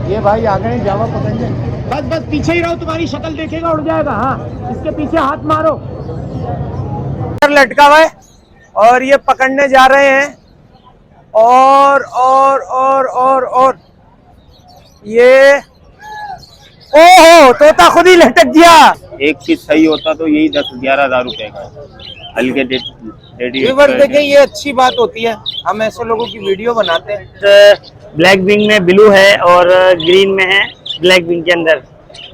ये भाई आ गए जावा पकड़ने। बस बस पीछे ही रहो, तुम्हारी शक्ल देखेगा उड़ जाएगा। हाँ, इसके पीछे हाथ मारो। लटका हुआ है और ये पकड़ने जा रहे हैं। और ये ओहो, तोता खुद ही लटक गया। एक चीज सही होता तो यही 10-11 हजार रुपए का हल्के देखें, ये अच्छी बात होती है, हम ऐसे लोगों की वीडियो बनाते हैं। ब्लैक विंग में ब्लू है और ग्रीन में है ब्लैक विंग के अंदर।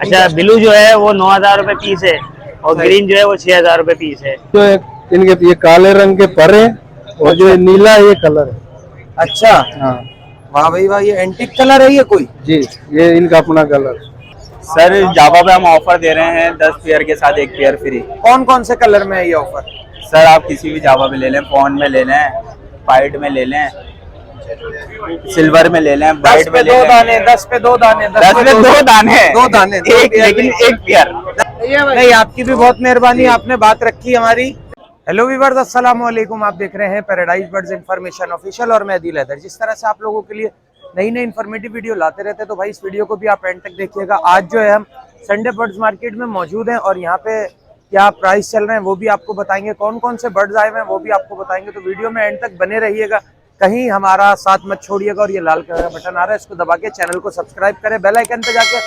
अच्छा, ब्लू जो है वो 9,000 रुपए पीस है और ग्रीन जो है वो 6,000 रुपए पीस है। तो इनके ये काले रंग के पर है और जो नीला ये कलर है। अच्छा, हाँ, वाह भाई वाह, ये एंटीक कलर है ये कोई? जी, ये इनका अपना कलर। सर जावा पे हम ऑफर दे रहे हैं 10 पेयर के साथ 1 पेयर फ्री। कौन कौन से कलर में है ये ऑफर? सर आप किसी भी जावा पे ले लें, पॉन में ले लें, वाइट में ले लें, सिल्वर में ले लें, वाइट में ले लें। 10 पे 2 दाने 10 में 2 दाने, 2 दाने, एक लेकिन 1 पेयर। नहीं, आपकी भी बहुत मेहरबानी, आपने बात रखी हमारी। हेलो व्यूअर्स, अस्सलाम वालेकुम। आप देख रहे हैं पैराडाइज बर्ड्स इंफॉर्मेशन ऑफिशियल और मैं अदील हैदर। जिस तरह से आप लोगों के लिए नई नई इन्फॉर्मेटिव वीडियो लाते रहते हैं, तो भाई इस वीडियो को भी आप एंड तक देखिएगा। आज जो है हम संडे बर्ड्स मार्केट में मौजूद हैं और यहाँ पे क्या प्राइस चल रहे हैं वो भी आपको बताएंगे, कौन कौन से बर्ड्स आए हुए हैं वो भी आपको बताएंगे। तो वीडियो में एंड तक बने रहिएगा, कहीं हमारा साथ मत छोड़िएगा। और ये लाल कलर का बटन आ रहा है, इसको दबा के चैनल को सब्सक्राइब करें, बेल आइकन पे जाके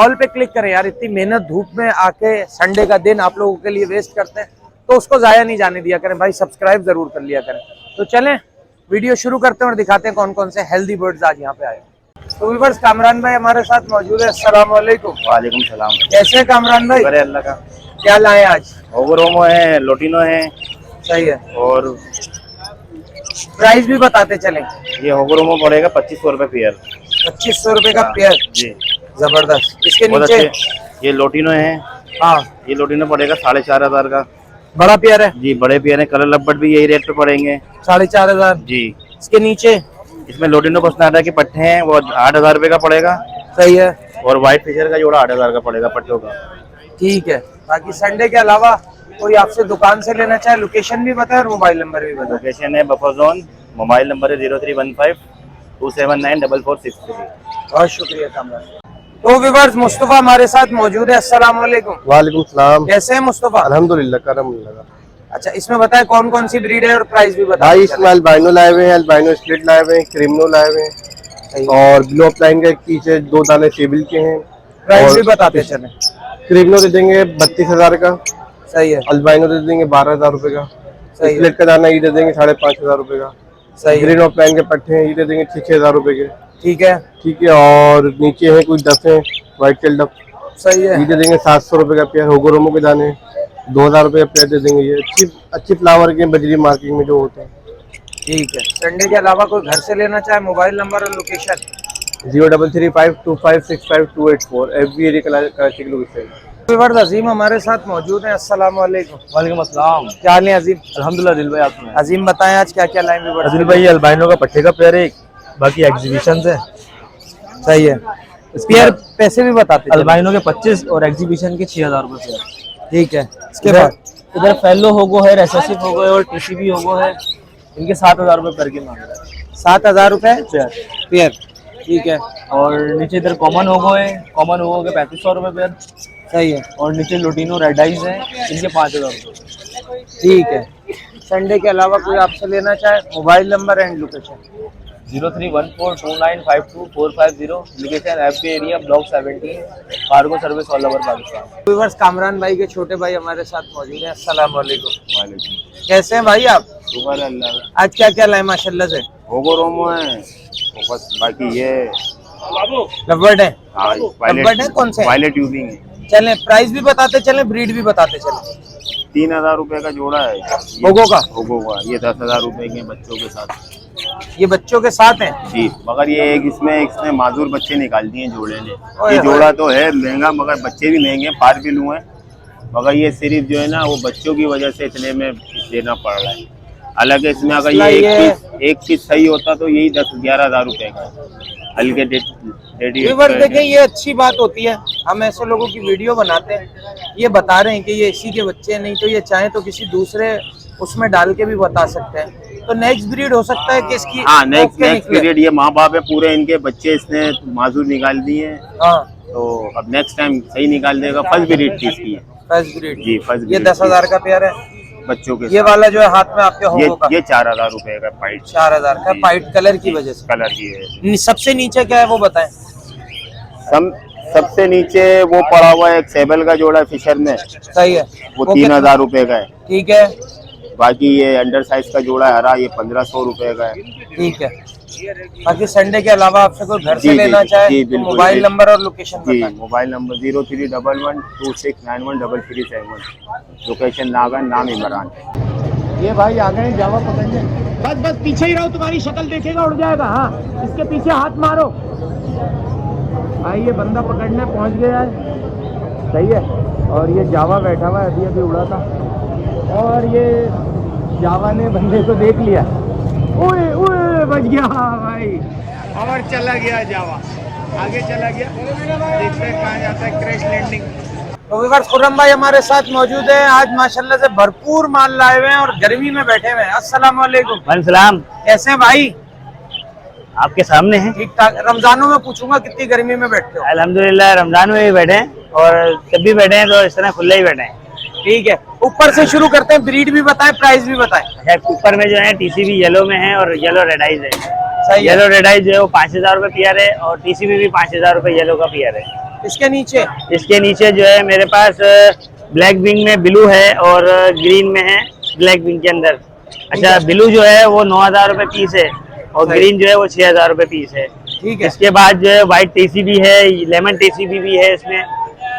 ऑल पे क्लिक करें। यार इतनी मेहनत धूप में आके संडे का दिन आप लोगों के लिए वेस्ट करते हैं, तो उसको जाया नहीं जाने दिया करें भाई, सब्सक्राइब जरूर कर लिया करें। तो चलें वीडियो शुरू करते हैं और दिखाते हैं कौन कौन से हेल्दी बर्ड्स आज यहाँ पे आए। तो व्यूअर्स, कामरान भाई हमारे साथ मौजूद है। अस्सलाम वालेकुम। वालेकुम सलाम। कैसे हैं कामरान भाई? अरे अल्लाह का। क्या लाए आज? ओगरोमो है, लोटिनो है। सही है, और प्राइस भी बताते चलें। ये ओगरोमो पड़ेगा 2500 रुपए पेयर। 2500 रुपए का पेयर जी, जबरदस्त। इसके बहुत नीचे अच्छे। ये लोटिनो है। हाँ, ये लोटिनो पड़ेगा 4,500 का। बड़ा पेयर है जी, बड़े पेयर है। कलर लब्बट भी यही रेट पे पड़ेंगे, 4,500। जी। इसके नीचे इसमें लोटिनो पसनाडा के पट्टे हैं, वो 8,000 रुपए का पड़ेगा। सही है, और व्हाइट फिशर का जोड़ा 8,000 का पड़ेगा पट्टों का। ठीक है। बाकी संडे के अलावा कोई आपसे दुकान से लेना चाहे, लोकेशन भी बताए और मोबाइल नंबर भी बताए। लोकेशन है बफर जोन, मोबाइल नंबर है 0315-279-4463। बहुत शुक्रिया कामरान। तो व्यूअर्स, मुस्तफा हमारे साथ मौजूद है। अस्सलाम वालेकुम। वालेकुम सलाम। कैसे हैं मुस्तफा? अल्हम्दुलिल्लाह, करम लगा। अच्छा, इसमें बताएं कौन कौन सी ब्रीड है और प्राइस भी बताएं। भाई इसमें अल्बाइनो लाए हुए हैं, अल्बाइनो स्प्लिट लाए हुए हैं, क्रिमिनो लाए हुए हैं और ब्लू अपलाइन के पीछे 2 दाने सेबिल के हैं। प्राइस भी बताते चले। क्रिमिनो दे देंगे 32,000 का। सही है, अल्बाइनो दे देंगे 12,000 रुपए का। सही है, स्प्लिट का दाना ये दे देंगे 5,500 रुपए का। सही है, ग्रीन अपलाइन के पट्टे हैं, ये दे देंगे 6,000 रुपए के। ठीक है, ठीक है। और नीचे है कुछ डफ है, व्हाइट टेल डफ, सही है, ये दे देंगे 700 रुपए का पेयर। होगोरोमो के दाने 2,000 रुपए का पेयर दे देंगे। ये अच्छी फ्लावर के बजरी मार्केटिंग में जो होते हैं। ठीक है। संडे के अलावा कोई घर से लेना चाहे, मोबाइल नंबर और लोकेशन। 0335256284 FB एरिया कराची के लोकेशन। व्यूअर्स, अजीम हमारे साथ मौजूद हैं। अस्सलाम वालेकुम। वालेकुम अस्सलाम। क्या हाल है अजीम? अल्हम्दुलिल्लाह दिल भाई, आप सुनाएं। अजीम बताएं आज क्या क्या लाए व्यूअर्स? दिल भाई, अल्बाइनो का पट्टे का पेयर है, बाकी एग्जीबिशन है। सही है, पेयर पैसे भी बताते चलें। अल्बाइनो के 25 और एग्जीबिशन के 6,000 रुपए पेयर। ठीक है। इसके बाद इधर फेलो होगो है, रेसेसिव होगो है और टीसीबी होगो है, इनके 7,000 रुपए पेयर के मांग रहे हैं। 7,000 रुपए पेयर। पेयर, ठीक है। और नीचे इधर कॉमन होगो है, कॉमन होगो के 3,500 रुपए पेयर। सही है, और नीचे लोटिनो रेड आइज है, इनके 5,000 रुपए। ठीक है। संडे के अलावा कोई आपसे लेना चाहे, mobile number and location. 0314295245 location FB area block 17, cargo service all over Pakistan. Viewers, Kamran भाई के छोटे भाई हमारे साथ मौजूद हैं। अस्सलाम वालेकुम। वालेकुम। कैसे हैं भाई आप? शुक्र है अल्लाह का। आज क्या क्या लाए माशाल्लाह से? ओगरोमो है और बस, बाकी ये लवर्ड है। हाँ, लवर्ड है कौन से? वायलेट ट्यूबिंग है। चलें प्राइस भी बताते चलें, ब्रीड भी बताते चलें। 3,000 रुपए का जोड़ा है होगो का? होगो का। ये 10,000 रुपए के बच्चों के साथ। ये बच्चों के साथ हैं? जी, मगर ये एक इसमें माजूर बच्चे निकाल दिए जोड़े ने। ओए ये होए। जोड़ा तो है महंगा, मगर बच्चे भी महंगे, पार भी लूँ है, मगर ये सिर्फ जो है ना वो बच्चों की वजह से इतने में देना पड़ रहा है। हालांकि इसमें अगर ये एक पीस सही होता तो यही 10-11 हजार रुपए का हल्के देखें, ये अच्छी बात होती है, हम ऐसे लोगों की वीडियो बनाते हैं, ये बता रहे हैं कि ये इसी के बच्चे हैं, नहीं तो ये चाहे तो किसी दूसरे उसमें डाल के भी बता सकते हैं। तो नेक्स्ट ब्रीड हो सकता है कि इसकी हाँ, नेक्स्ट ओके निकले। पीरियड ये माँ बाप है पूरे, इनके बच्चे इसने माजूर निकाल दिए हैं, हाँ, तो अब नेक्स्ट टाइम सही निकाल देगा। फर्स्ट ब्रीड की इसकी है फर्स्ट ब्रीड जी, फर्स्ट ये ब्रीड 10,000 का पेयर है। बच्चों के ये साथ। वाला जो है हाथ में आपके ये होगा ये 4,000 रुपए का पाइट 4,000 का, पाइट कलर की वजह से। कलर की है। सबसे नीचे क्या है वो बताएं। सबसे नीचे वो पड़ा हुआ है एक सेबल का जोड़ा फिशर में, सही है, वो कितना? 3,000 रुपए का है। ठीक है, बाकी ये अंडर साइज का जोड़ा है हरा, ये 1,500 रुपए का है। ठीक है। बाकी संडे के अलावा आपसे कोई घर जी, से जी, लेना जी, चाहे जी, तो बिल्कुल, मोबाइल जी। नंबर और लोकेशन जी, बताएं। मोबाइल नंबर 03113371, लोकेशन नागन, नाम इमरान। ये भाई आ गए जावा पकड़ने। बस बस पीछे ही रहो, तुम्हारी शक्ल देखेगा उड़ जाएगा। हाँ, इसके पीछे हाथ मारो। भाई ये बंदा पकड़ने पहुंच गया है, सही है। और ये जावा बैठा हुआ है, अभी अभी उड़ा था, और ये जावा ने बंदे को देख लिया। ओए ओए बच गया भाई, और चला गया जावा, आगे चला गया। देखते हैं कहाँ जाता है, क्रैश लैंडिंग। तो व्यूअर्स, खुर्रम भाई हमारे साथ मौजूद है। आज माशाल्लाह से भरपूर माल लाए हुए हैं और गर्मी में बैठे हुए हैं। अस्सलाम वालेकुम। वालेकुम, कैसे हैं भाई? आपके सामने हैं। ठीक ठाक। रमजानों में पूछूंगा कितनी गर्मी में बैठते हो? अल्हम्दुलिल्लाह रमजान में भी बैठे हैं और जब भी बैठे हैं तो इस तरह खुले ही बैठे हैं। ठीक है, ऊपर से शुरू करते हैं। ब्रीड भी बताएं, प्राइस भी बताएं। अच्छा, ऊपर में जो है टीसीबी येलो में है और येलो रेड आइज है। सही है। येलो रेड आइज जो है वो 5,000 रुपए पीयर है और टीसीबी भी 5,000 रुपए येलो का पीयर है। इसके नीचे इसके नीचे जो है मेरे पास ब्लैक विंग में ब्लू है और ग्रीन में है ब्लैक विंग के अंदर। अच्छा, ब्लू जो है वो 9,000 रुपए पीस है और सही। ग्रीन जो है वो 6,000 रुपए पीस है। ठीक है, इसके बाद जो है व्हाइट टीसीबी है, लेमन टीसीबी भी है इसमें।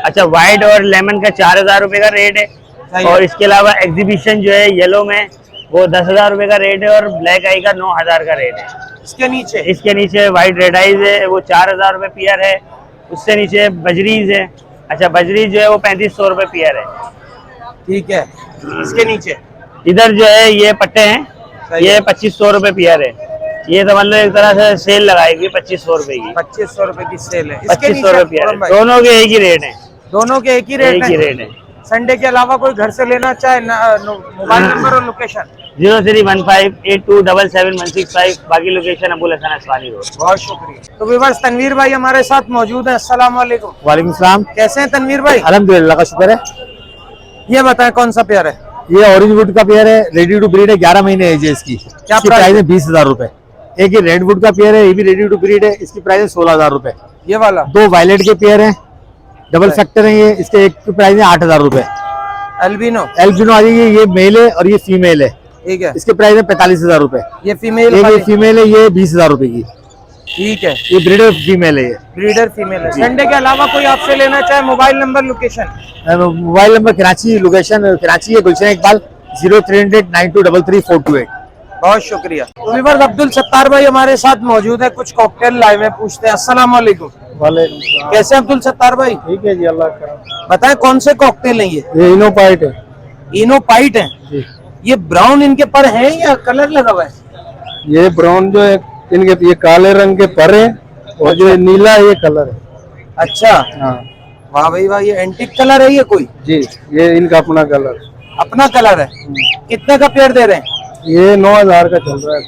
अच्छा, व्हाइट और लेमन का 4,000 रुपए का रेट है सही है। और इसके अलावा एग्जीबिशन जो है येलो में वो 10,000 रुपए का रेट है और ब्लैक आई का 9,000 का रेट है। इसके नीचे व्हाइट रेड आइज है, वो 4,000 रुपए पीयर है। उससे नीचे बजरीज है। अच्छा, बजरीज जो है वो 3,500 रुपए पीयर है। ठीक है। इसके नीचे इधर जो है ये पट्टे हैं, सही ये है। 2,500 रुपए पीयर है। ये तो मतलब एक तरह से सेल लगाएगी 2,500 रुपए की। 2,500 रुपए की सेल है। इसके 2,500 नीचे रुपए पीयर है। खुर्रम भाई, दोनों के एक ही रेट है, दोनों के एक ही एक रेट ही है। रेट है। संडे के अलावा कोई घर से लेना चाहे मोबाइल नंबर और लोकेशन। 031582777165, बाकी लोकेशन अबुल हसन अस्वानी रोड। बहुत शुक्रिया। तो व्यूअर्स, तनवीर भाई हमारे साथ मौजूद है। अस्सलाम वालेकुम। वालेकुम सलाम। कैसे हैं तनवीर भाई? अल्हम्दुलिल्लाह का शुक्र है। ये बताएं कौन सा पेयर है? ये ऑरेंज वुड का पेयर है, रेडी टू ब्रीड है, 11 महीने एज है इसकी। क्या इसकी प्राइस प्राइस है 20,000 रुपए। एक ये रेड वुड का पेयर है, ये भी रेडी टू ब्रीड है, इसकी प्राइस है 16,000 रुपए। ये वाला 2 वायलेट के पेयर हैं, डबल फैक्टर है ये, इसके एक की प्राइस है 8,000 रुपए। अल्बिनो, एल्बिनो आ जाइए, ये मेल है और ये फीमेल है, ठीक है। इसके प्राइस है 45,000 रुपए। ये फीमेल एक ये वाली, फीमेल है, ये 20,000 रुपए की। ठीक है। ये ब्रीडर फीमेल है ये। ब्रीडर फीमेल है। संडे के अलावा कोई आपसे लेना चाहे mobile number location. Mobile number Karachi, location Karachi है, गुलशन इकबाल, 030092333428। बहुत शुक्रिया। व्यूअर्स, अब्दुल सत्तार भाई हमारे साथ मौजूद है। कुछ कॉकटेल लाइव में पूछते हैं। अस्सलाम वालेकुम। वालेकुम सलाम। कैसे हैं अब्दुल सत्तार भाई? ठीक है जी, अल्लाह का। बताएं कौन से कॉकटेल हैं ये? इनोपाइट है इनोपाइट है। जी। ये ब्राउन इनके पर है या कलर लगा हुआ है? ये ब्राउन जो है इनके, ये काले रंग के पर है और जो ये नीला है ये कलर है। अच्छा, हाँ वाह भाई वाह। ये एंटीक कलर है ये कोई? जी, ये इनका अपना कलर। अपना कलर है। कितने का पेयर दे रहे हैं? ये 9,000 का चल रहा है।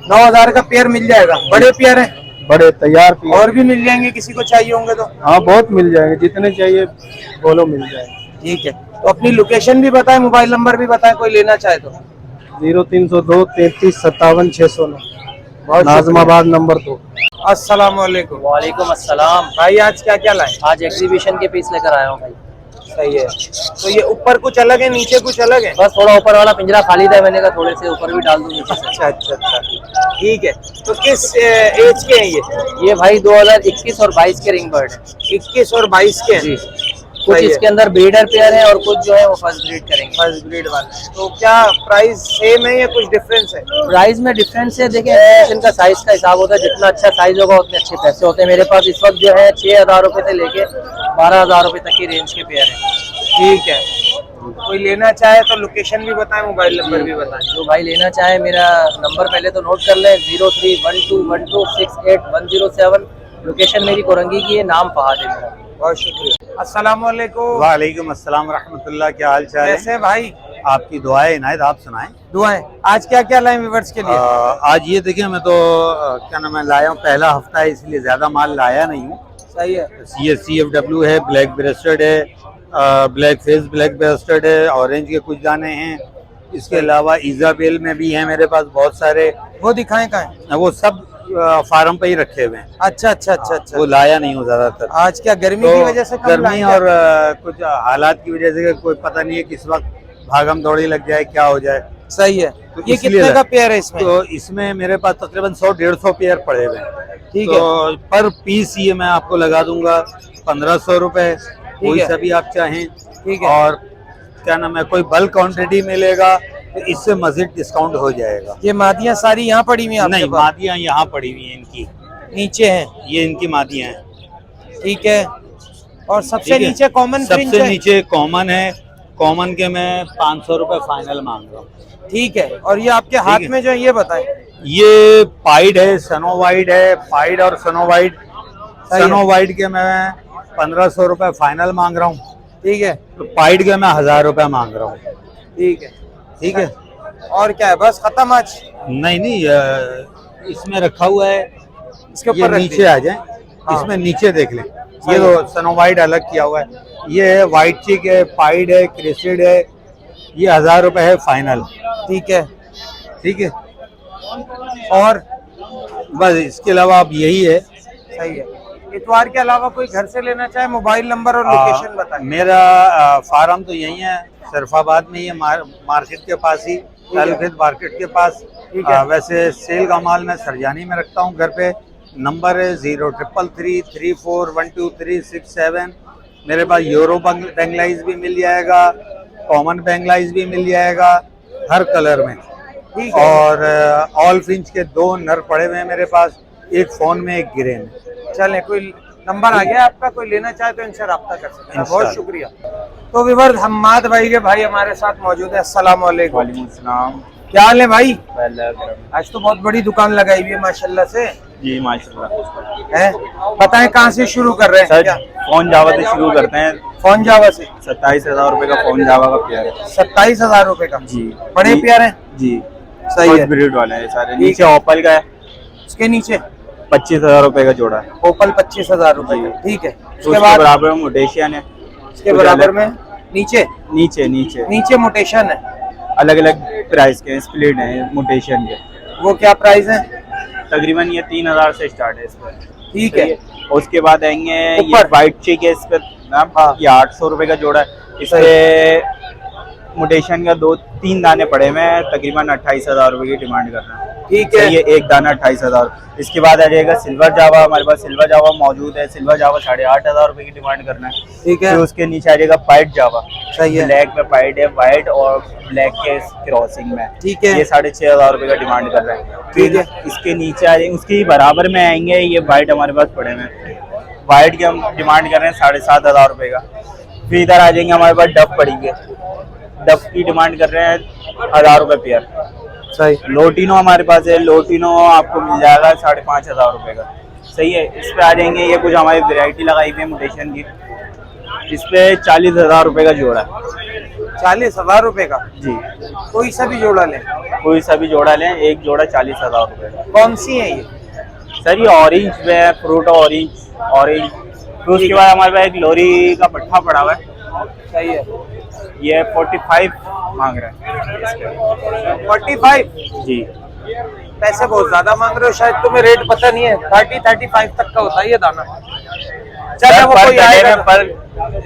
9,000 का पेयर मिल जाएगा। बड़े पेयर हैं बड़े तैयार पीस। और भी मिल जाएंगे, किसी को चाहिए होंगे तो? हाँ, बहुत मिल जाएंगे, जितने चाहिए बोलो मिल जाएंगे। ठीक है। तो अपनी लोकेशन भी बताएं, मोबाइल नंबर भी बताएं, कोई लेना चाहे तो। 0302 33 57 609, नाजमाबाद नंबर 2। अस्सलाम वालेकुम। वालेकुम अस्सलाम। भाई आज क्या क्या लाए? आज एग्जीबिशन के पीस लेकर आया हूँ भाई। सही है। तो ये ऊपर कुछ अलग है, नीचे कुछ अलग है? बस थोड़ा ऊपर वाला पिंजरा खाली था, मैंने कहा थोड़े से ऊपर भी डाल दूँ नीचे से। अच्छा अच्छा अच्छा, ठीक है। तो किस एज के हैं ये भाई 2021 और 22 के रिंग बर्ड है 21 और 22 के हैं? जी। कुछ सही है। इसके अंदर ब्रीडर पेयर है और कुछ जो है वो फर्स्ट ब्रीड करेंगे। फर्स्ट ब्रीड वाले। तो क्या प्राइस सेम है या कुछ डिफरेंस है? प्राइस में डिफरेंस है, देखिए एग्जीबिशन का साइज का हिसाब होता है, जितना अच्छा साइज होगा उतने अच्छे पैसे होते हैं। मेरे पास इस वक्त जो है 6,000 रुपए से लेके 12,000 रुपए तक की रेंज के पेयर है। ठीक है। कोई लेना चाहे तो लोकेशन भी बताएं, मोबाइल नंबर भी बताएं। जो भाई लेना चाहे मेरा नंबर पहले तो नोट कर ले, 0312126107। लोकेशन मेरी कोरंगी की है, नाम फहाद है मेरा। बहुत शुक्रिया। अस्सलाम वालेकुम। वालेकुम अस्सलाम रहमतुल्लाह, क्या हाल चाल है? कैसे हैं भाई? आपकी दुआएं इनायत, आप सुनाएं। दुआएं। आज क्या क्या लाए व्यूअर्स के लिए? आज ये देखिए, मैं तो क्या नाम है लाया हूँ, पहला हफ्ता है इसलिए ज्यादा माल लाया नहीं हूँ। सही है। ये CFW है, ब्लैक ब्रेस्टेड है, ब्लैक फेस ब्लैक ब्रेस्टेड है, ऑरेंज के कुछ दाने हैं। इसके अलावा इजाबेल में भी हैं मेरे पास बहुत सारे। वो दिखाएं कहाँ? वो सब फार्म पे ही रखे हुए हैं। अच्छा अच्छा अच्छा अच्छा। वो लाया नहीं हूँ ज्यादातर। आज क्या गर्मी की वजह से कम गर्मी लाए और कुछ हालात की वजह से कोई पता नहीं है किस वक्त भागम दौड़ी लग जाए, क्या हो जाए। सही है। तो ये इसलिए कितने का पेयर है इसमें? तो इसमें मेरे पास तकरीबन 100-150 पेयर पड़े हुए हैं। ठीक तो पर पीस ये मैं आपको लगा दूंगा 1500 रुपए, कोई सा भी आप चाहें। ठीक है। और क्या नाम है, कोई बल्क क्वांटिटी मिलेगा तो इससे मजीद डिस्काउंट हो जाएगा। ये मादियाँ सारी यहाँ पड़ी हुई हैं? नहीं, मादियाँ यहाँ पड़ी हुई हैं, इनकी नीचे हैं। ये इनकी मादियाँ हैं। ठीक है। और सबसे ठीक है। नीचे कॉमन फ्रिंज सबसे है? नीचे कॉमन है। कॉमन के मैं 500 रुपए फाइनल मांग रहा हूँ। ठीक है। और ये आपके हाथ है। में जो है ये बताएं। ये पाइड है, सनो वाइड है, पाइड और सनो वाइड। सनो वाइड के मैं 1500 रुपए फाइनल मांग रहा हूँ। ठीक है। तो पाइड के मैं 1000 रुपए मांग रहा हूँ। ठीक है। ठीक है। और क्या है, बस खत्म आज? नहीं, इसमें रखा हुआ है, इसके ये ऊपर रख नीचे दीजिए। आ जाए। इसमें नीचे देख लें, ये तो सनो वाइड अलग किया हुआ है। ये है व्हाइट चिक है, पाइड है, क्रेसिड है। ये 1000 रुपए है फाइनल। ठीक है। ठीक है। और बस इसके अलावा अब यही है। सही है। इतवार के अलावा कोई घर से लेना चाहे, मोबाइल नंबर और लोकेशन बताएं। मेरा फार्म तो यही है, सरफाबाद में ही है, मार्केट के पास ही, मार्केट के पास। वैसे सेल का माल मैं सरजानी में रखता हूँ घर पे। नंबर है 0333312367। मेरे पास यूरो बैंगलाइज भी मिल जाएगा, कॉमन बैंगलाइज भी मिल जाएगा, हर कलर में। ठीक है। और ऑल फिंच के 2 नर पड़े हुए हैं मेरे पास, एक फोन में एक गिरे में। चले, कोई नंबर आ गया आपका, कोई लेना चाहे तो इनसे रब्ता कर सकते हैं। बहुत इंशाल्लाह। शुक्रिया। तो विवर हम्माद भाई के भाई हमारे साथ मौजूद है। अस्सलाम वालेकुम। वालेकुम। क्या हाल है भाई? जी आज तो बहुत बड़ी दुकान लगाई हुई है माशाल्लाह से। माशाल्लाह। है, बताएं कहाँ से शुरू कर रहे हैं? सर क्या फोन जावा से शुरू करते हैं। फोन जावा से? 27,000 रुपए का फोन जावा का पेयर है। 27,000 रुपए का? जी। बड़े पेयर हैं? जी सही है। ब्रीड वाले हैं सारे। ठीक नीचे ओपल का है, उसके नीचे 25,000 रुपए का जोड़ा है। ओपल 25,000 रुपए का। ठीक है। उसके उसके बाद बराबर में मोटेशियन है। उसके बराबर में नीचे नीचे नीचे नीचे मोटेशन है। अलग अलग प्राइस के स्प्लिट हैं मोटेशन के। वो क्या प्राइस है? तकरीबन ये 3,000 से स्टार्ट है इस पर। ठीक है। उसके बाद आएंगे ये ऊपर? वाइट चिक है, इस पर ये 800 रुपए का जोड़ा है। इस पे मोटेशन का 2-3 दाने पड़े हुए हैं, तकरीबन 28,000 रुपए की डिमांड कर रहे हैं। ठीक है। ये एक दाना 28,000। इसके बाद आ जाएगा सिल्वर जावा। हमारे पास सिल्वर जावा मौजूद है। सिल्वर जावा 8,500 रुपए की डिमांड करना है। ठीक है। फिर उसके नीचे आ जाएगा पाइट जावा। सही है। ब्लैक में पाइट है, व्हाइट और ब्लैक के क्रॉसिंग में। ठीक है। ये 6,500 रुपए का डिमांड कर रहे हैं। ठीक है। इसके नीचे आ जाएंगे, उसके बराबर में आएंगे ये व्हाइट हमारे पास पड़े हुए हैं। व्हाइट के हम डिमांड कर रहे हैं 7,500 रुपए का। फिर इधर आ जाएंगे, हमारे पास डब पड़ेंगे। डब की डिमांड कर रहे हैं 1,000 रुपए पेयर। सही। लोटिनो हमारे पास है, लोटिनो आपको मिल जाएगा 5,500 रुपए का। सही है। इस पे आ जाएंगे, ये कुछ हमारी वैरायटी लगाई हुई है मोटेशन की। इस पे 40,000 रुपए का जोड़ा है। 40,000 रुपए का? जी। कोई सा भी जोड़ा लें? कोई सा भी जोड़ा लें, एक जोड़ा 40,000 रुपए का। कौन सी है ये? सर ये ऑरेंज में है, फ्रूट ऑरेंज। फिर उसके बाद हमारे पास एक लोरी का पट्टा पड़ा हुआ है। सही है। ये 45 मांग रहे हैं। 45? जी। पैसे बहुत ज्यादा मांग रहे हो, शायद तुम्हें रेट पता नहीं है। 30-35 तक का होता है ये दाना। चलो वो कोई आएगा पर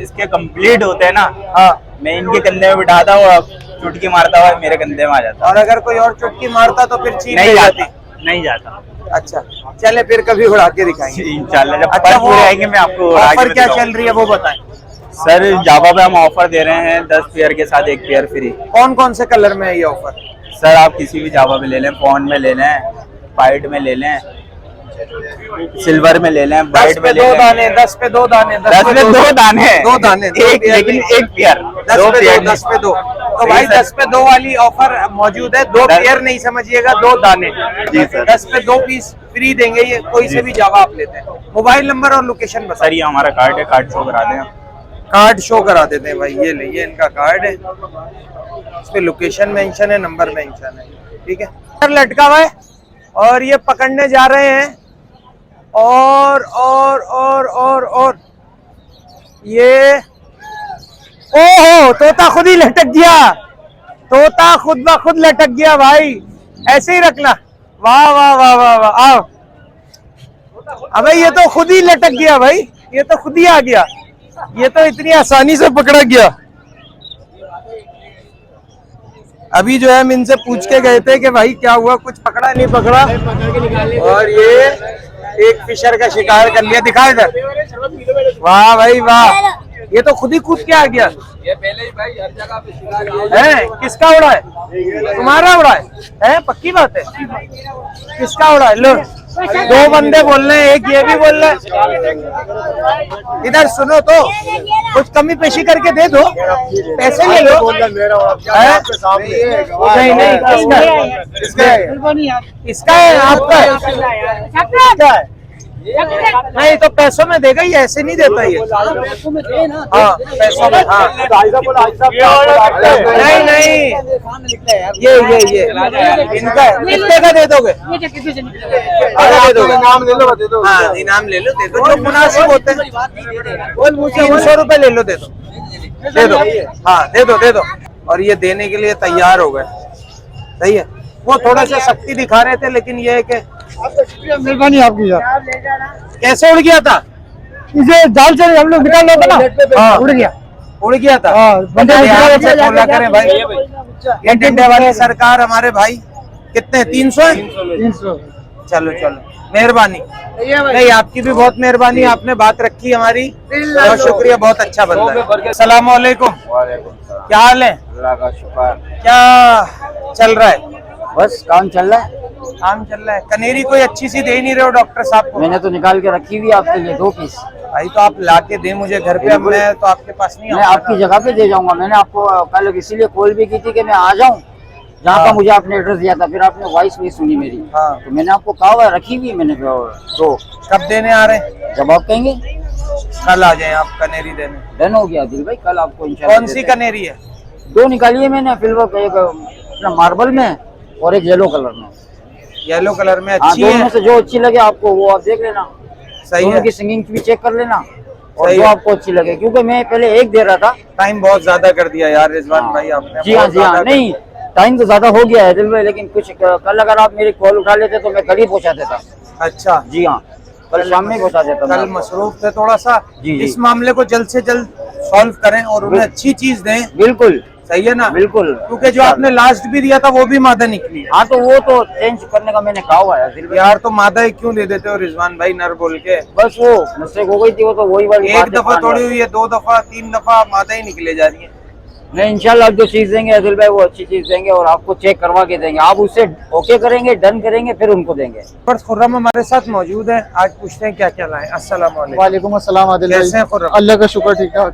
इसके कंप्लीट होते हैं ना। हाँ। मैं इनके कंधे में बिठाता हूँ, अब चुटकी मारता हुआ मेरे कंधे में आ जाता। और अगर कोई और चुटकी मारता तो फिर चीज नहीं जाती, नहीं जाता। अच्छा चले, फिर कभी उड़ा के दिखाएंगे इंशाल्लाह। जब अच्छा, वो आएंगे मैं आपको उड़ा के ऑफर क्या दिखाऊंगा। चल रही है वो बताएं। सर जावा पे हम ऑफर दे रहे हैं 10 पेयर के साथ 1 पेयर फ्री। कौन कौन से कलर में है ये ऑफर? सर आप किसी भी जावा में ले लें, फोन में ले लें, पाइड में ले लें, सिल्वर में ले लें, वाइट में ले लें। 10 पे 2 दाने 10 पे 2 दाने 2 दाने एक, लेकिन एक पेयर 10 पे 2। तो भाई 10 पे 2 वाली ऑफर मौजूद है। 2 पेयर नहीं समझिएगा, 2 दाने। जी सर। 10 पे 2 पीस फ्री देंगे। ये कोई से भी जावा आप लेते हैं। मोबाइल नंबर और लोकेशन बता। सर ये हमारा कार्ड है, कार्ड शो करा दें। कार्ड शो करा देते हैं भाई। ये ले, ये इनका कार्ड है। इस पे लोकेशन मेंशन है, नंबर मेंशन है, ठीक है। लटका हुआ है और ये पकड़ने जा रहे हैं और ये ओहो, तोता खुद ही लटक गया, तोता खुद ब खुद लटक गया भाई, ऐसे ही रखना। वाह वाह वाह वाह वाह, आओ। अबे ये तो खुद ही लटक गया भाई, ये तो खुद ही आ गया, ये तो इतनी आसानी से पकड़ा गया। अभी जो है हम इनसे पूछ के गए थे कि भाई क्या हुआ, कुछ पकड़ा नहीं पकड़ा, और ये एक फिशर का शिकार कर लिया। दिखा इधर, वाह भाई वाह, ये तो खुद ही कूद के आ गया। ये पहले ही भाई हर जगह पे शिकार है। किसका उड़ा है? तुम्हारा उड़ा है? पक्की बात है? किसका उड़ा है? लो, दो बंदे बोल रहे हैं, एक ये भी बोल रहा है। इधर सुनो तो, कुछ कमी पेशी करके दे दो, पैसे ले लो। नहीं नहीं, किसका है? इसका है, आपका है? नहीं तो पैसों में देगा, ये ऐसे नहीं देता ये। हाँ पैसों में, हाँ। नहीं नहीं, ये इनका है। कितने का दे दोगे? दे दोगे? नाम ले लो, दे दो। हाँ इनाम ले लो, दे दो, जो मुनासिब होते हैं। 300 रुपए ले लो, दे दो, दे दो, हाँ दे दो, दे दो। और ये देने के लिए तैयार हो गए, सही है। वो थोड़ा सा सख्ती दिखा रहे थे, लेकिन ये है कि मेहरबानी आपकी यार। कैसे उड़ गया था? इसे जाल से हम लोग निकाल लेते ना, हाँ उड़ गया। उड़ गया था। बंदे बोला करें भाई, ये डंडे वाली सरकार हमारे भाई कितने? 300 है? 300। चलो चलो, मेहरबानी। नहीं आपकी भी बहुत मेहरबानी, आपने बात रखी हमारी, बहुत शुक्रिया, बहुत अच्छा बंदा है। अस्सलाम वालेकुम, क्या हाल है? अल्लाह का शुक्र। क्या चल रहा है? बस काम चल रहा है। काम चल रहा है। कनेरी कोई अच्छी सी दे नहीं रहे हो डॉक्टर साहब को? मैंने तो निकाल के रखी हुई आपके लिए 2 पीस। भाई तो आप ला के दे मुझे घर पे, अब मैं तो आपके पास नहीं मैं आऊंगा आपकी ना। जगह पे दे जाऊंगा। मैंने आपको कल इसीलिए कॉल भी की थी कि मैं आ जाऊं जहाँ का मुझे आपने एड्रेस दिया था, फिर आपने वॉइस नहीं सुनी मेरी। हाँ। तो मैंने आपको कहा हुआ रखी हुई मैंने, तो कब देने आ रहे हैं? जब आप कहेंगे कल आ जाए आप कनेरी देने। डन हो गया दिल भाई, कल आपको इंशाल्लाह कौन सी देते हैं। कनेरी है? 2 निकाली है मैंने, फिल्वर एक अपना मार्बल में और एक येलो कलर में। येलो कलर में हाँ, अच्छी दोनों में है, से जो अच्छी लगे आपको वो आप देख लेना। सही दोनों है। की सिंगिंग भी चेक कर लेना और सही जो है। आपको अच्छी लगे, क्योंकि मैं पहले एक दे रहा था। टाइम बहुत ज्यादा कर दिया यार रिजवान भाई आपने। जी हाँ बहुत जी हाँ, ज्यादा कर नहीं टाइम तो ज्यादा हो गया है दिल भाई, लेकिन कुछ कल अगर आप मेरी कॉल उठा लेते तो मैं कल ही पहुंचा देता। दिया। अच्छा, जी हाँ, कल शाम में पहुंचा देता मैं कल आपको। मसरूफ थे थोड़ा सा। जी, जी। इस मामले को जल्द से जल्द सॉल्व करें और उन्हें अच्छी चीज दें, बिल्कुल सही है ना? बिल्कुल, क्योंकि जो आपने लास्ट भी दिया था वो भी मादा निकली। हाँ तो वो तो चेंज करने का मैंने कहा हुआ है दिल भाई। यार तो मादा ही क्यों दे देते हो रिजवान भाई, नर बोल के? बस वो मिस्टेक हो गई थी, वो तो वही वाली एक बात है, दफा पुरानी थोड़ी बात। हुई है, 2 दफा 3 दफा मादा ही निकले जा रही है। नहीं इंशाल्लाह आप जो चीज देंगे दिल भाई वो अच्छी चीज देंगे और आपको चेक करवा के देंगे। आप उससे ओके करेंगे, डन करेंगे, फिर उनको देंगे। फर्ज खुर्रम हमारे साथ मौजूद है, आज पूछते हैं क्या क्या लाए। अस्सलाम वालेकुम। वालेकुम अस्सलाम आदिल कैसे हैं भाई? खुर्रम? अल्लाह का शुक्र, ठीक ठाक।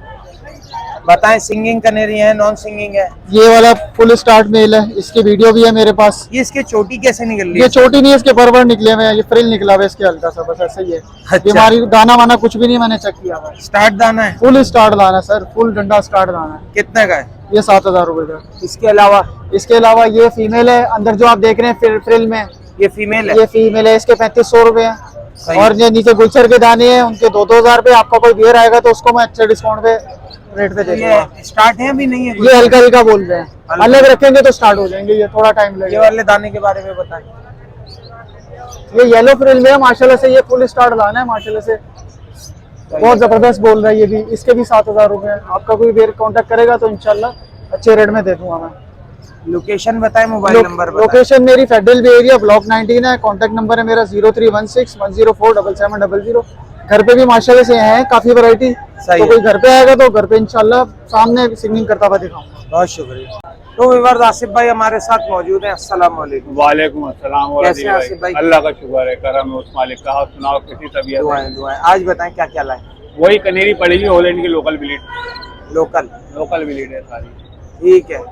बताएं, सिंगिंग कनेरी है, नॉन सिंगिंग है? ये वाला फुल स्टार्ट मेल है, इसकी वीडियो भी है मेरे पास। ये इसकी चोटी कैसे निकल रही ये है? छोटी नहीं है, इसके परवर निकले हुए हैं, ये फ्रिल निकला हुआ है इसके हल्का सा, बस ऐसा ही है। अच्छा। बीमारी दाना वाना कुछ भी नहीं मैंने चेक किया हुआ। स्टार्ट दाना है? फुल स्टार्ट दाना सर, फुल डंडा स्टार्ट दाना है। कितने का है? ये 7,000 रुपए का। इसके अलावा इसके अलावा ये फीमेल है, अंदर जो आप देख रहे हैं फ्रिल में, ये फीमेल है? ये फीमेल है, इसके 3500 रुपए सही। हैं। और ये नीचे गुलशर के दाने हैं, उनके 2-2 रुपए। आपका कोई बियर आएगा तो उसको मैं अच्छे डिस्काउंट पे रेट पे दे दूंगा। ये स्टार्ट है अभी नहीं है? ये हल्का हल्का बोल रहे हैं, अलग रखेंगे तो स्टार्ट हो जाएंगे, ये थोड़ा टाइम ये लगेगा। वाले दाने के बारे में बताएं। ये येलो फ्रिल में है माशाल्लाह से, ये फुल स्टार्ट लाना है माशाल्लाह से, बहुत जबरदस्त बोल रहा है ये भी। इसके भी 7,000 रुपए हैं। आपका कोई बियर कांटेक्ट करेगा तो इंशाल्लाह अच्छे रेट में दे दूंगा मैं। लोकेशन बताएं, मोबाइल नंबर बताएं। लोकेशन मेरी फेडरल बे एरिया, ब्लॉक 19 है। कांटेक्ट नंबर है मेरा 031610477700। घर पे भी माशाल्लाह से हैं काफी वैरायटी, सही तो है। कोई घर पे आएगा तो घर पे इंशाल्लाह सामने सिंगिंग करता हुआ दिखाऊंगा। बहुत शुक्रिया। तो विवर्स आसिफ भाई हमारे साथ मौजूद हैं। अस्सलाम वालेकुम। वालेकुम अस्सलाम व कैसे हैं रहमतुल्लाहि। आसिफ भाई? अल्लाह का शुक्र है, करम है उस मालिक का। आप सुनाओ कैसी तबीयत है? दुआएं दुआएं। आज बताएं क्या क्या लाए? वही कनेरी पड़ेगी, हॉलैंड की local breed. Local, local breed है सारी। ठीक है।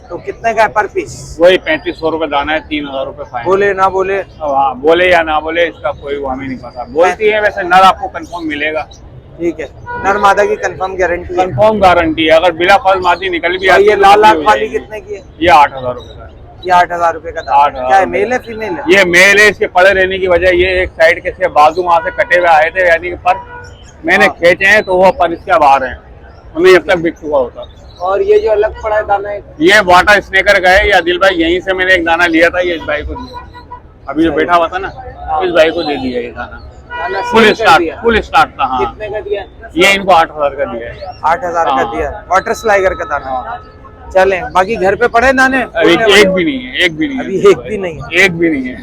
तो कितने का है पर पीस? वही 3500 रुपए दाना है, 3000 रुपए फाइन। बोले ना बोले? हाँ, बोले या ना बोले इसका कोई वो हमें नहीं पता। बोलती है वैसे नर आपको कंफर्म मिलेगा। ठीक है, नर मादा की कंफर्म गारंटी है। कंफर्म गारंटी है, अगर बिना फल मादी निकल भी और आती ये है तो लाल भी आंख हो वाली जाएगी। कितने की है? ये 8,000 रुपए का है। ये 8,000 रुपए का दाम। 8,000 क्या है, मेल है फीमेल है? ये मेल है, इसके पड़े रहने की वजह ये एक साइड के इसके बाजू वहां से कटे हुए आए थे, यानी कि पर मैंने हाँ। खींचे हैं तो वो पर इसके बाहर है, हमें जब तक बिक चुका होता। और ये जो अलग पड़ा है दाना है, ये वाटर स्नेकर का है, ये आदिल भाई यहीं से मैंने एक दाना लिया था, ये इस भाई को दिया, अभी जो बैठा हुआ था ना इस भाई को दे दिया ये दाना। दाना फुल सेल कर दिया। स्टार्ट था। हाँ, कितने का दिया? ये इनको 8,000 का दिया है। 8,000 का हाँ। दिया, वाटर स्लाइगर का दाना। चलें, बाकी घर पे पड़े दाने? अभी एक भी नहीं है, एक भी नहीं है, अभी एक भी नहीं है। एक भी नहीं है।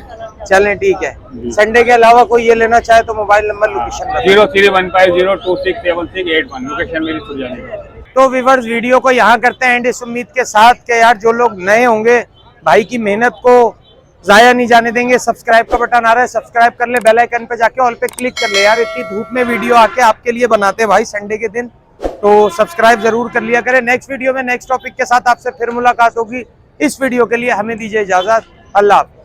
चलें, ठीक है। संडे के अलावा कोई ये लेना चाहे तो मोबाइल नंबर, लोकेशन बताइए। 0315026881 लोकेशन मेरी सुरजानी है। तो व्यूअर्स, वीडियो को यहाँ करते हैं एंड इस उम्मीद के साथ कि यार जो लोग नए होंगे भाई की मेहनत को जाया नहीं जाने देंगे। सब्सक्राइब का बटन आ रहा है, सब्सक्राइब कर ले, बेल आइकन पे जाके ऑल पे क्लिक कर ले। यार इतनी धूप में वीडियो आके आपके लिए बनाते हैं भाई संडे के दिन, तो सब्सक्राइब जरूर कर लिया करें। नेक्स्ट वीडियो में नेक्स्ट टॉपिक के साथ आपसे फिर मुलाकात होगी। इस वीडियो के लिए हमें दीजिए इजाजत। अल्लाह हाफ़िज़।